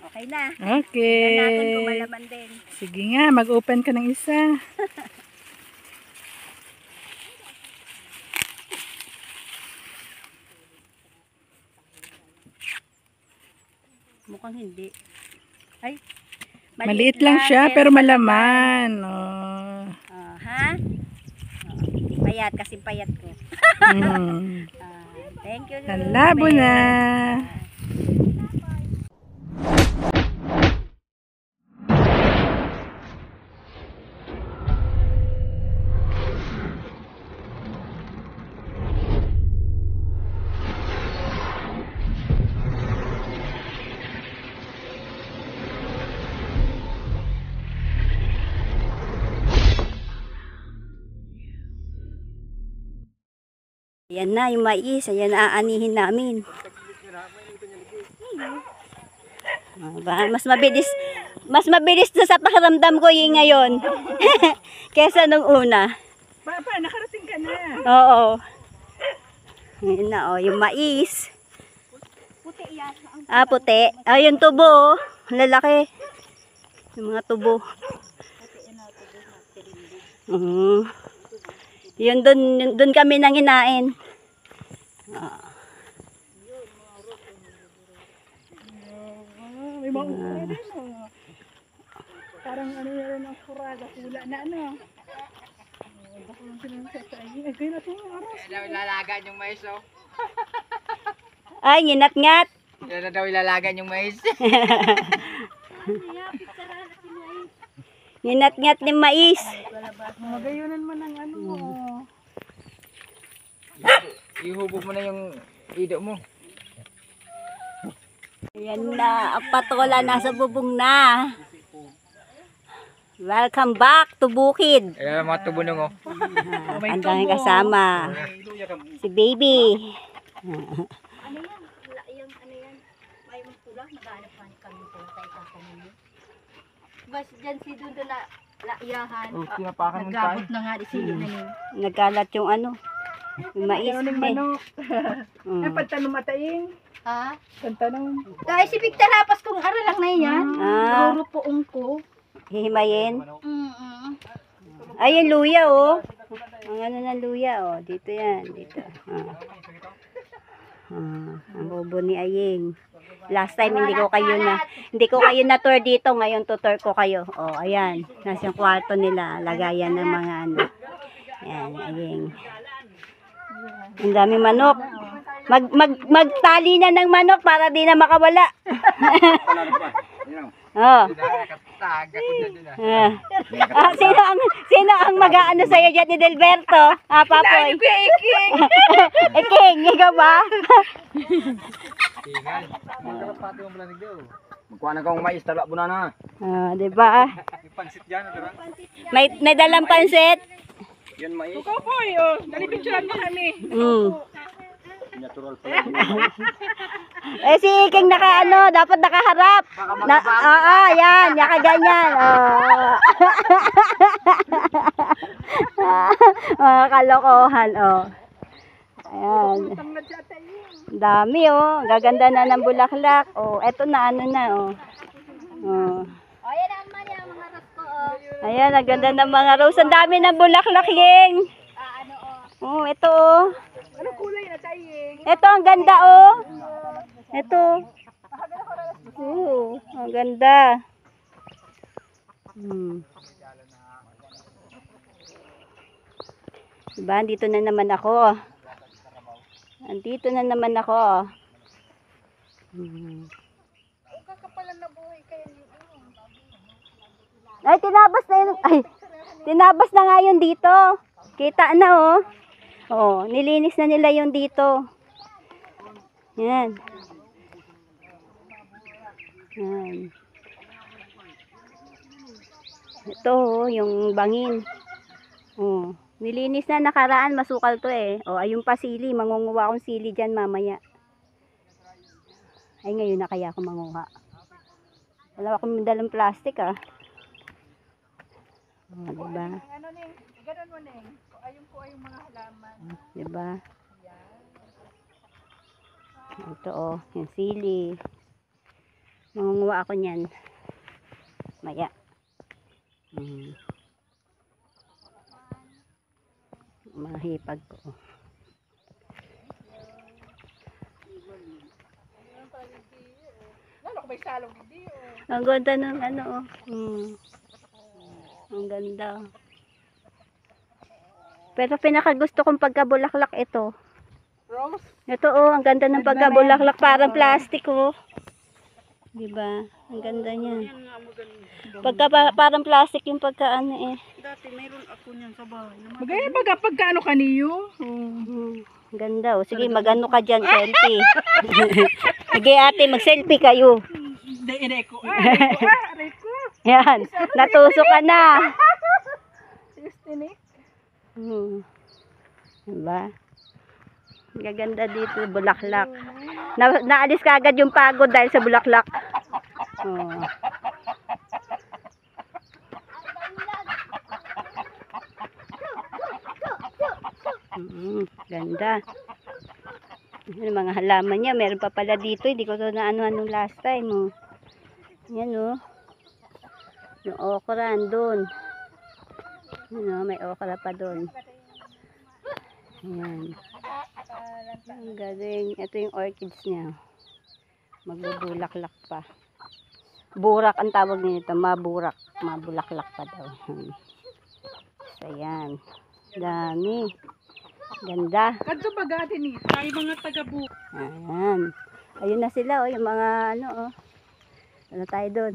Okay na. Okay. Tignan natin kung malaman din. Sige nga, mag-open ka ng isa. Mukhang hindi. Ay, Maliit lang siya, pero malaman. Oh. Ha? Payat, kasi payat ko. Thank you. Nalabo na. Ayan na yung mais. Ayan na aanihin namin. Mas mabilis na sa pakiramdam ko yung ngayon. Kesa nung una. Papa, nakarating ka na. Oo. Ayan na, oh, yung mais. Puti yan. Puti. Yung tubo, oh. Lalaki. Yung mga tubo. Yun dun kami nanginain. May mga ukay din, oh. Parang ano yun ang kurada, hula na ano. Baka lang sinasasay. Ay, kayo na ito yung aras. Yan daw ilalagaan yung mais, oh. Ay, nginat-ngat. Yan na daw ilalagaan yung mais. Nginat-ngat ni mais. Magayunan mo ng ano mo. Ihubog mo na yung ido mo. Ayan na, ang patola nasa bubong na. Welcome back to Bukid. Ayan mga tubunong, oh. Ang daming kasama. Si baby. Ano yan? Yung ano yan? May pula, naghanap man kami pula tayo kakanino. Bas dyan si Dundo na laiyahan. Oh, tinapakan mo Nagabot na nga di sili na niyo. Nagkalat yung ano. Yung mais. Ano ng manok? Ay, pagtanong mataing. Ha? Pagtanong. Dahil si Victor Hapas kung ara lang na yan. Ruro poong ko. Hihimayin. Ay, yung luya, oh. Ang ano ng luya, oh. Dito yan. Dito. Ang bobo ni Ayeng. Last time hindi ko kayo na tour dito, ngayon tutor ko kayo. Oh, ayan. Nasa yung kwarto nila, lagayan ng mga ano. Ayan, Ayeng. Ang dami manok. Magtali na ng manok para di na makawala. Oh. Sino ang mag-aano sa iyo diyan ni Delberto? Papoy. King, ikaw ba? Magkuha na kang mais, tala na na. Di ba? Pansit dyan, diba? May dalang pansit. Yan mais. Kukoy, oh. Nalipicturan mo kami. Natural pala. Si King dapat nakaharap. Yan, nakaganyan. Mga kalokohan, oh. Ayan. Dami, oh. Gaganda na ng bulaklak. Oh, eto na, ano na, oh. Oh. Ayan naman yan, mga rasko. Ayan, ang ganda ng mga rose. Ang dami ng bulaklak, King. Oh, ito, oh. Ano kulay na taying? Ito, ang ganda, oh. Ito. Ang ganda. Diba, andito na naman ako. Andito na naman ako. Ay, tinabas na yun. Ay, tinabas na nga yun dito. Kita na, oh. Oh, nilinis na nila yun dito. Yan. Yan. Ito, oh, yung bangin. Oh, nilinis na nakaraan, masukal to eh. Oh, ayun pa sili, mangunguha akong sili diyan mamaya. Ay, ngayon na kaya ako manguha. Wala akong dalang plastic, ah. Oh, diba? Ano ning, ganun mo ning. Ayun po ay yung mga halaman. Diba? Ito, oh, yung sili. Mangunguha ako niyan. Maya. Mga hipag ko. Lalo ko may salong hindi. Ang ganda ng ano, oh. Ang ganda. Pero pinakagusto kong pagkabulaklak ito. Rose. Ito, oh, ang ganda ng pagkabulaklak. Parang plastic, oh. Diba? Ang ganda niya. Yan nga maganda. Parang plastic yung pagkaano eh. Dati mayroon ako niyan sa bahay. Magaya pagkaano kaniyo? Ganda, oh. Sige, magano ka dyan, selfie. Sige, ate, mag-selfie kayo. Reko. Reko. Yan, natuso ka na. Tinik. Diba? Gaganda dito, bulaklak. Naalis ka agad yung pagod dahil sa bulaklak. Oh. Ganda. Yung mga halaman niya, meron pa pala dito. Hindi ko ito na nung last time. Oh. Yan, oh. Yung okra, andun. Yan, oh, may okra pa doon. Ayan. Ang galing. Ito yung orchids niya. Magbubulaklak pa. Burak ang tawag nito. Maburak. Mabulaklak pa daw. So, ayan. Dami. Ganda. Kadto bagati ni. Tayo mga taga-bu. Ayan. Ayun na sila. Oh, yung mga ano. Oh. Ano tayo doon?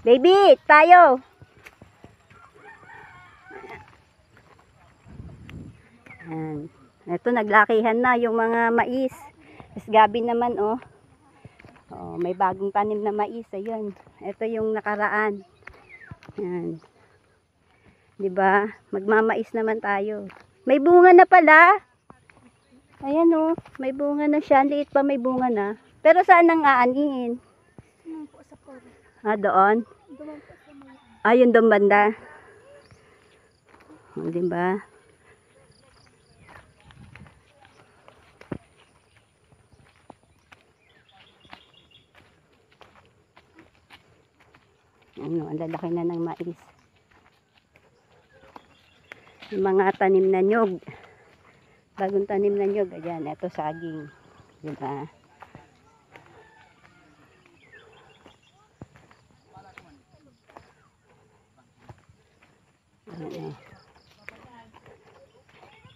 Baby! Tayo! Ayan. Ito, naglakihan na yung mga mais. Mas gabi naman, oh. Oh, may bagong tanim na mais. Ayun. Ito yung nakaraan. Ayan. Diba? Magmamais naman tayo. May bunga na pala. Ayan, oh. May bunga na siya. Liit pa, may bunga na. Pero saan nang aanihin? Ah, doon? Ayun doon banda. Oh, diba? Ano, ang lalaki na ng mais. Yung mga tanim na nyog. Bagong tanim na nyog. Ayan, ito saging. Diba?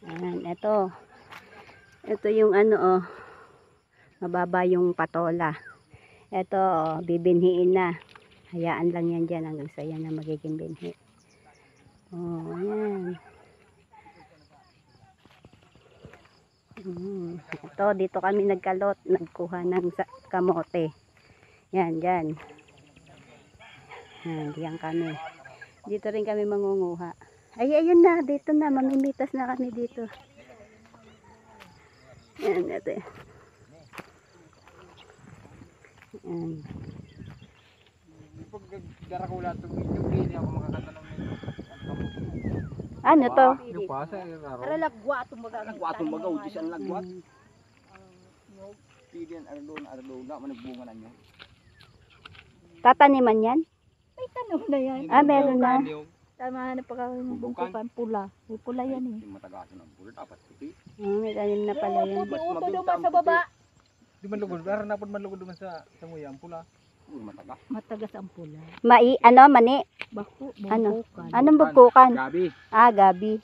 Ayan, ito. Ito yung ano, oh. Mababa yung patola. Ito, oh, bibinhiin na. Hayaan lang yan dyan hanggang sa yan na magiging binhi. Oh, ayan. Ito, dito kami nagkalot, nagkuha ng kamote. Yan, dyan. Yan, diyan kami. Dito rin kami mangunguha. Ay, ayun na, dito na, mamimitas na kami dito. Yan, ito. Yan. Pag darakula ito, hindi ako makakatanong nito. Ano to? Yung pasa, yung araw. Para lagwa itong baga. Lagwatong baga, utis ang lagwat. Pili yan, ardon, na, managbunga na nyo. Tataniman yan? May tanong na yan. Ah, meron na. Tama na pagkakabungkukan. Pula. May pula yan eh. Yung matagasan ng pula, dapat puti. May tanim na pala yan. Puti-uto naman sa baba. Di man lugod, pero napod man lugod naman sa nguya, ang pula. Uy, mataga. Matagas ang pula. Mani? Bako, Ano? bungkukan. Anong bugkukan? Gabi. Ah, gabi.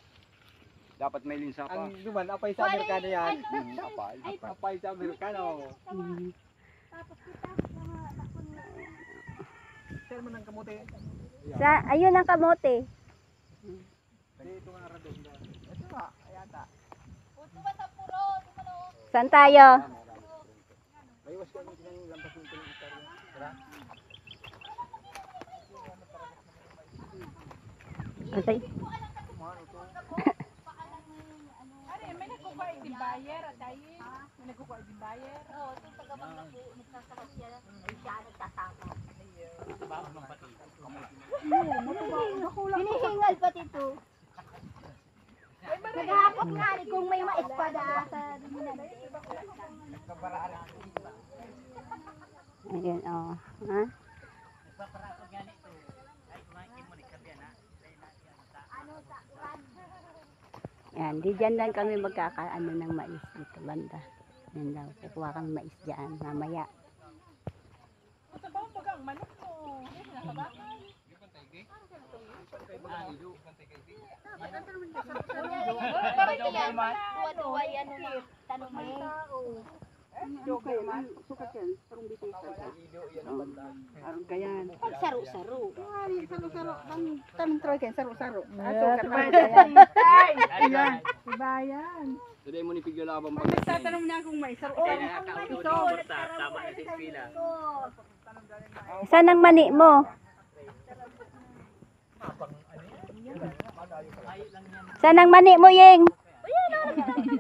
Dapat may linsa pa. Ang duman, apay sa Amerikano yan. Apay. Apay sa Amerikano. Sir mo ng kamote. Ayun ang kamote. Dito nga radon. Ito nga, ayata. Saan tayo? Baywas ko yung lampas ng kilometer. Tara. Antay. May nagkukuha din bayer at tayo. May nagkukuha din bayer. Oo, itong taga-bang na po, nagsasakas siya. Ay, siya nagtatama. Hinihingal pati ito. Naghahakot nga rin kung may maespada sa duminan. Ayan, oh. Ha? Yan, di dyan lang kami magkakaano ng mais dito, banda. Yan daw, kukuha kami mais dyan, mamaya. Sa bawang bagang manok mo. Bakit yan? Duwa-duwa yan ang mga tanong mo. Sukat yan. Parang bitisan. Parang kayan. Saro-saro. Tanong troy kayan. Saro-saro. Ibayan. Today mo ni Pigyalabang Pag nagtatanong niya kung may saro-saro. Saan ang mani mo? Saan ang mani mo, Yeng?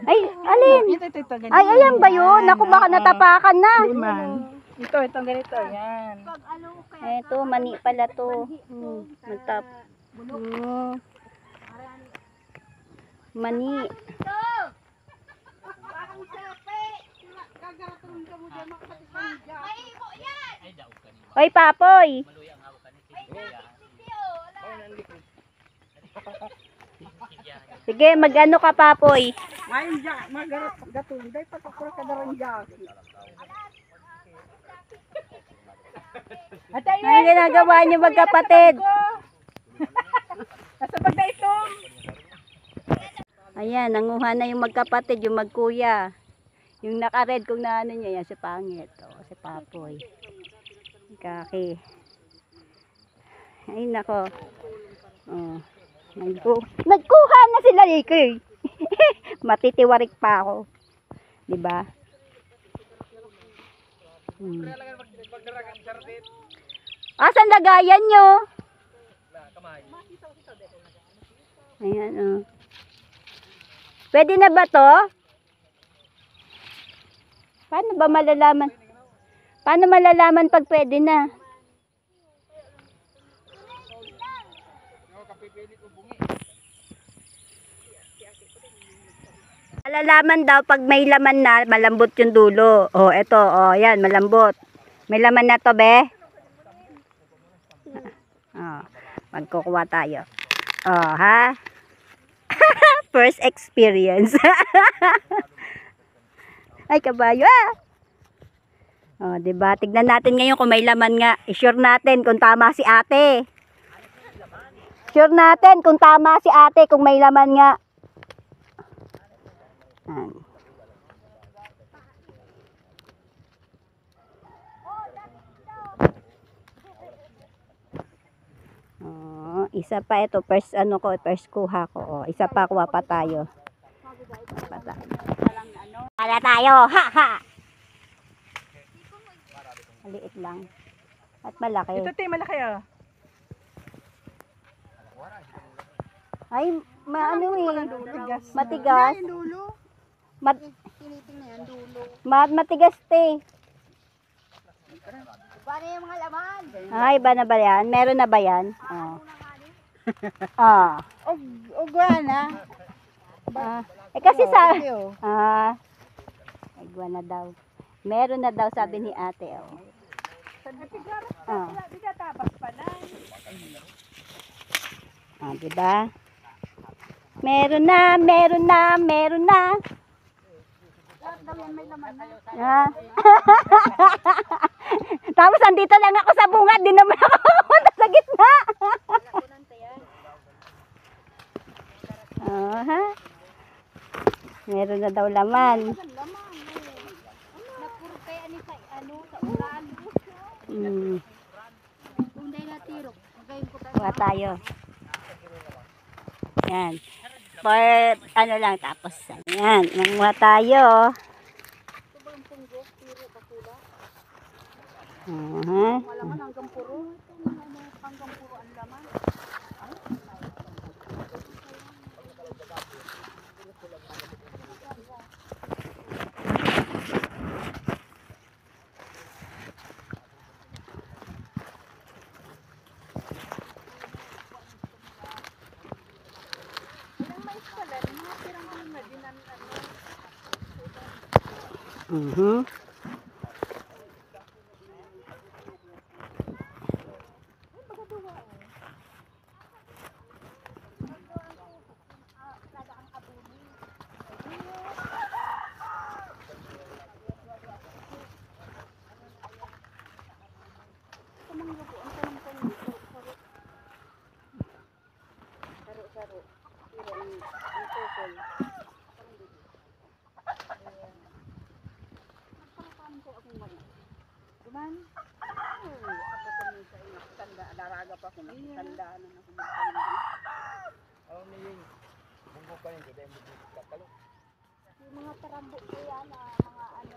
Ay, alin? Ito, ganito. Ay, ayan ba yun? Naku, baka natapakan na. Ito, ganito. Yan. Ito, mani pala to. Matap. Mani. Oy, Papoy. Sige, mag-ano ka, Papoy? Ngayon dyan, magarap gatong. Dahil patakura ka na rin dyan. At Ano ginagawa niyo magkapatid? nasa bag na ito. Ayan, nanguha na yung magkapatid, yung magkuya. Yung naka-red kung naano niya, yan si Pangit. O, si Papoy. Kaki. Ay, nako. Oh, nagkuha na sila, Ikoy. Matitiwarik pa ako. Diba? Asan lagayan nyo? Ayan, oh. Pwede na ba to? Paano ba malalaman? Paano malalaman pag pwede na? Malalaman daw pag may laman na, malambot yung dulo. Oh, eto, oh, yan, malambot. May laman na to, be? Oh, magkukuha tayo. Oh, ha? First experience. Ay, kabayo, ah. Oh, diba? Tignan natin ngayon kung may laman nga. I-sure natin kung tama si ate. Sure natin kung tama si ate kung may laman nga. Oh, isa pa ito, first ano ko, first kuha ko. Oh, isa pa kuha pa tayo. Para tayo, ha ha. Maliit lang. At malaki. Ito, malaki ah. Ay, ano eh. Matigas. Matigas. Dulo. Tinitingnan yan, dulo. Matigas te. Paano yung mga laman? Ay, iba na ba yan? Meron na ba yan? Oh. Ah. Ugwana. Kasi sa... Iguana daw. Meron na daw sabi ni ate. Oh. Tapos pala. Diba? Meron na, meron na, meron na. Ah. Tapos andito lang ako sa bunga, di naman ako sa gitna. Ha? Meron na daw laman. Napuro kaya ni sa sa ulan. Kung dahil natirok, magayon ko tayo. Kuha tayo. Yan. For ano lang tapos. Yan. Nanguha tayo. Malaman hanggang puro. Hanggang puro ang laman. Mhm. Mga tarambo po yan, mga ano.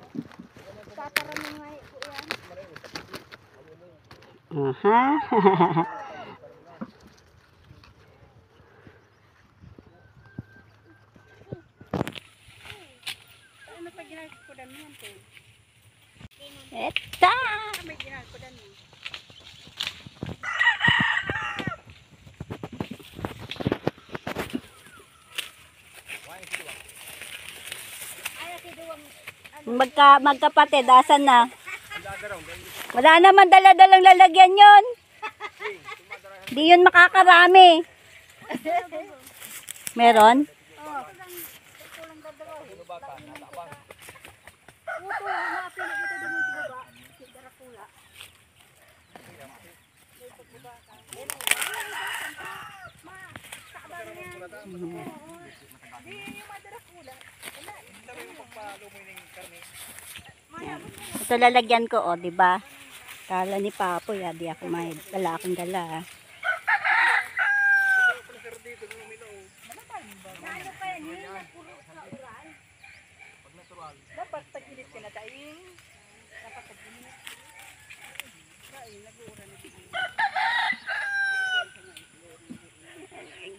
Tataramo nga po yan. Aha. Ano pa ginagawa mo yan po? Eta. May ginagawa mo. Magkapatid, asan na? Wala naman dala-dalang lalagyan yon. Di yun makakarami. Meron? Ito lalagyan ko, oh, di ba? Kala ni Papoy, di ako may dala akong dala. Dapat tagilid ka na tayo. Dapat tagilid.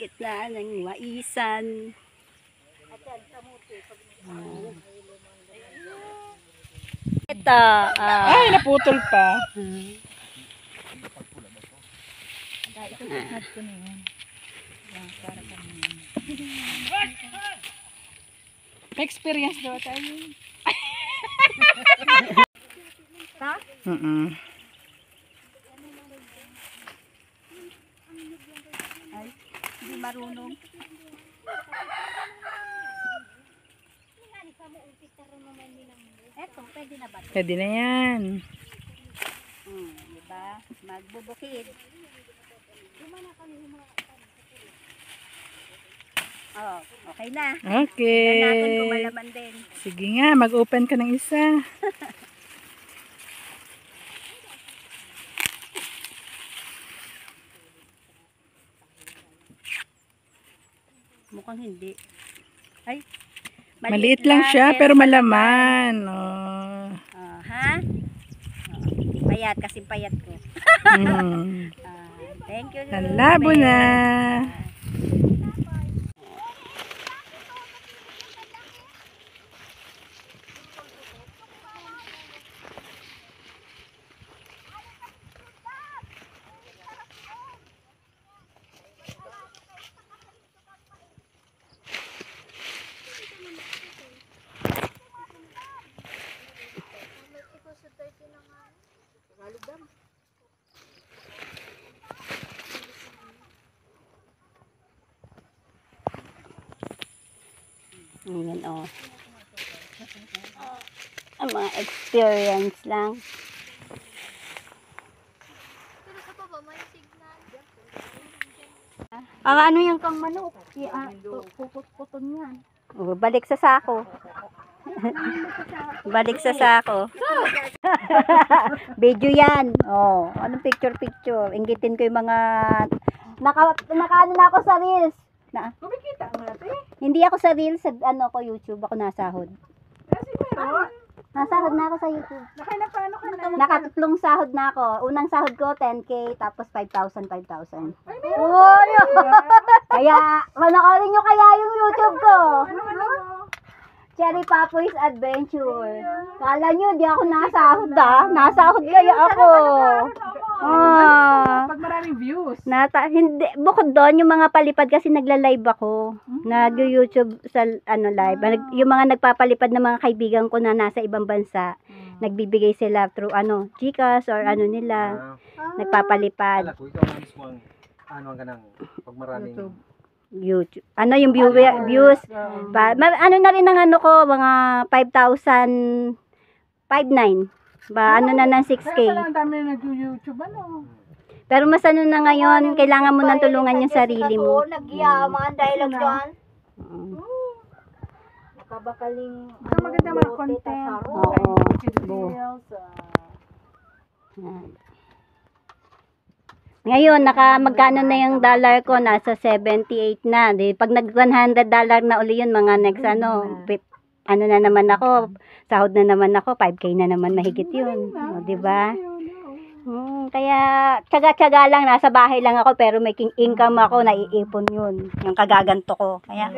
Gitna ng waisan. Ito, Ay, naputol pa. May experience daw tayo. hindi marunong. Eto, pwede na ba? Pwede na yan. Diba? Magbubukid. Oh, okay na. Tignan natin kung Okay. malaman din. Sige nga, mag-open ka ng isa. Mukhang hindi. Ay, Maliit lang siya, pero malaman. Oh. Ha? Payat, kasi payat ko. Thank you. Nalabo na. Ayan, oh. Ang mga experience lang. Ano yung kang manok? Puput-puton yan. Oh, balik sa sako. Balik sa sako. Video yan. Oh, anong picture? Inggitin ko yung mga nakaano na ako sa reels. Kumikita nga natin. Hindi ako sa reels, sa YouTube ako nasahod. Kasi meron. Nasahod na ako sa YouTube. Paano ka na? Nakatatlong sahod na ako. Unang sahod ko 10K, tapos 5,000. Ay, meron. Oh, kaya panoorin nyo kaya yung YouTube ko. Cherry Papoy's Adventure. Kala nyo di ako nasahod, Nasahod kaya ako. Oh. Pag maraming views. Hindi, bukod doon, yung mga palipad kasi nagla-live ako. Nag-YouTube sa live. Yung mga nagpapalipad ng mga kaibigan ko na nasa ibang bansa, nagbibigay sila through Gcash or nila, nagpapalipad. Alam ko, ikaw ang mismo ang ganang pag maraming YouTube. Yung views. Na rin ang ko, mga 5,000, 5,900. Na ng 6K. Kaya pala ang dami na nag-YouTube, Pero mas na ngayon, kailangan mo nang tulungan yung sarili mo. Nagyaman dahil lang doon. Nakabakaling Ito maganda mga content. Oo. Reels. Yan. Ngayon, magkano na yung dollar ko? Nasa 78 na. Pag nag $100 na uli yun, mga next na naman ako, sahod na naman ako, 5K na naman mahigit yun. O, diba? Kaya, tsaga-tsaga lang, nasa bahay lang ako, pero may income ako, naiipon yun. Yung kagaganto ko. Kaya,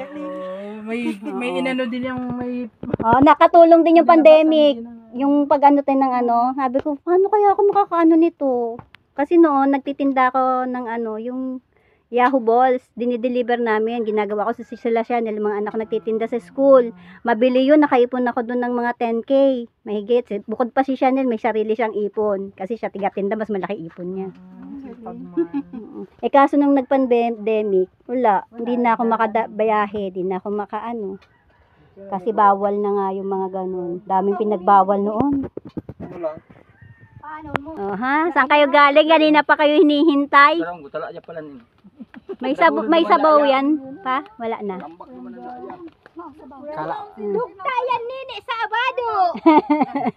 May inano din yung may... nakatulong din yung pandemic. Yung pag-ano tayo ng sabi ko, paano kaya ako makakaano nito? Kasi noon, nagtitinda ako ng yung Yahoo Balls. Dinideliver namin. Ginagawa ko sa sila siya. Mga anak ko nagtitinda sa school. Mabili yun. Nakaipon ako doon ng mga 10K. Mahigit. Bukod pa si Chanel, may sarili siyang ipon. Kasi siya tigatinda, mas malaki ipon niya. Kaso nung nag-pandemic, wala. Hindi na ako makabayahe. Hindi na ako makaano. Kasi bawal na nga yung mga ganun. Daming pinagbawal noon. ano lang. Saan kayo galing? Ganina pa kayo hinihintay? Sarang gutala niya pala ni. May sabaw yan pa? Wala na. Lambak naman na daya. Kala. Dugta yan nini sa abado.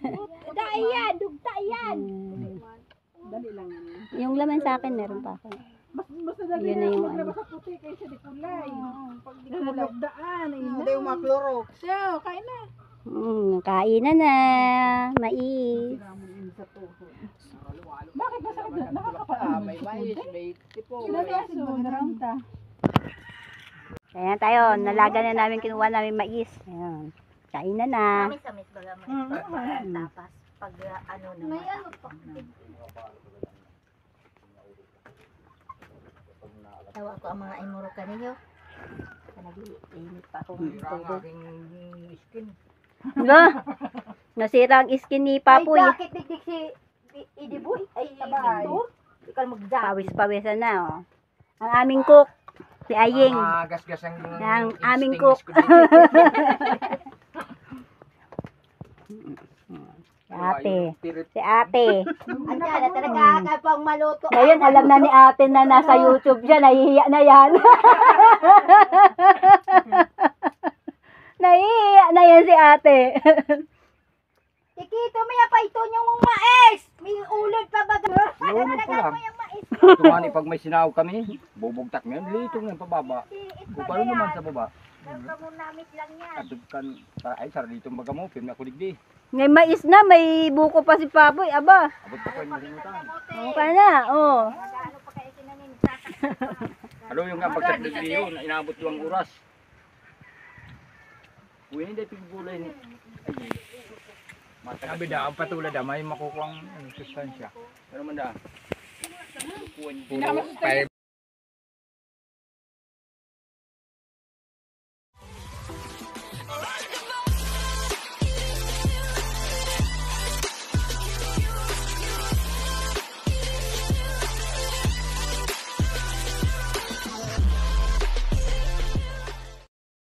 Dugta yan, dugta yan. Dali lang yan. Yung laman sa akin, meron pa ako. Mas madali Yun na na yung maglabas sa puti kaysa di kulay. Pag di kulay, daan. Hindi yung makloro. So, kain na. Kainan na. Mais. Bakit masakit na? Nakakapaan. May mais, may tipo. Sinagaso, naramta. Kaya tayo, nalaga na namin, kinuha namin mais. Ayan. Kainan na. Mamis-amis baga may tapas. Pag ano naman. May ano pa. Tawa ko ang mga imuro kanino. Nag-iinit pa ako ng tubig. Nasira ang skin ni Papoy. Ay, bakit dikdik si Idiboy? Ay, ito? Ikaw mag-jacket. Pawis-pawisan na, oh. Ang aming cook, si Aying. Gas-gas Ang aming cook. Si ate. Si ate. Ano na talaga ka pang maluto. Ngayon, alam na ni ate na nasa YouTube siya. Nahihiya na yan. Nahihiya na yan si ate. Ikito mo yan pa ito yung mais. May ulod pa ba? Lulog ko lang. Mo yung mais. Tumani pag may sinawag kami, bubugtak ngayon, litong ng pababa. Kupalo naman sa baba. Nagkamunamit lang yan. At kan, ay, sara dito baga mo, pirmi ako digdi. May mais na, may buko pa si Papoy. Aba, Abot pa ko yung masimutan. okay na, oh. Ano pa kayo kinanin? Ano yung nga pagsaklid yun, inaabot yung oras. Uy, hindi pigulay ni. Sabi da, ang patulad may makukuha ang sustansya. Pero man da.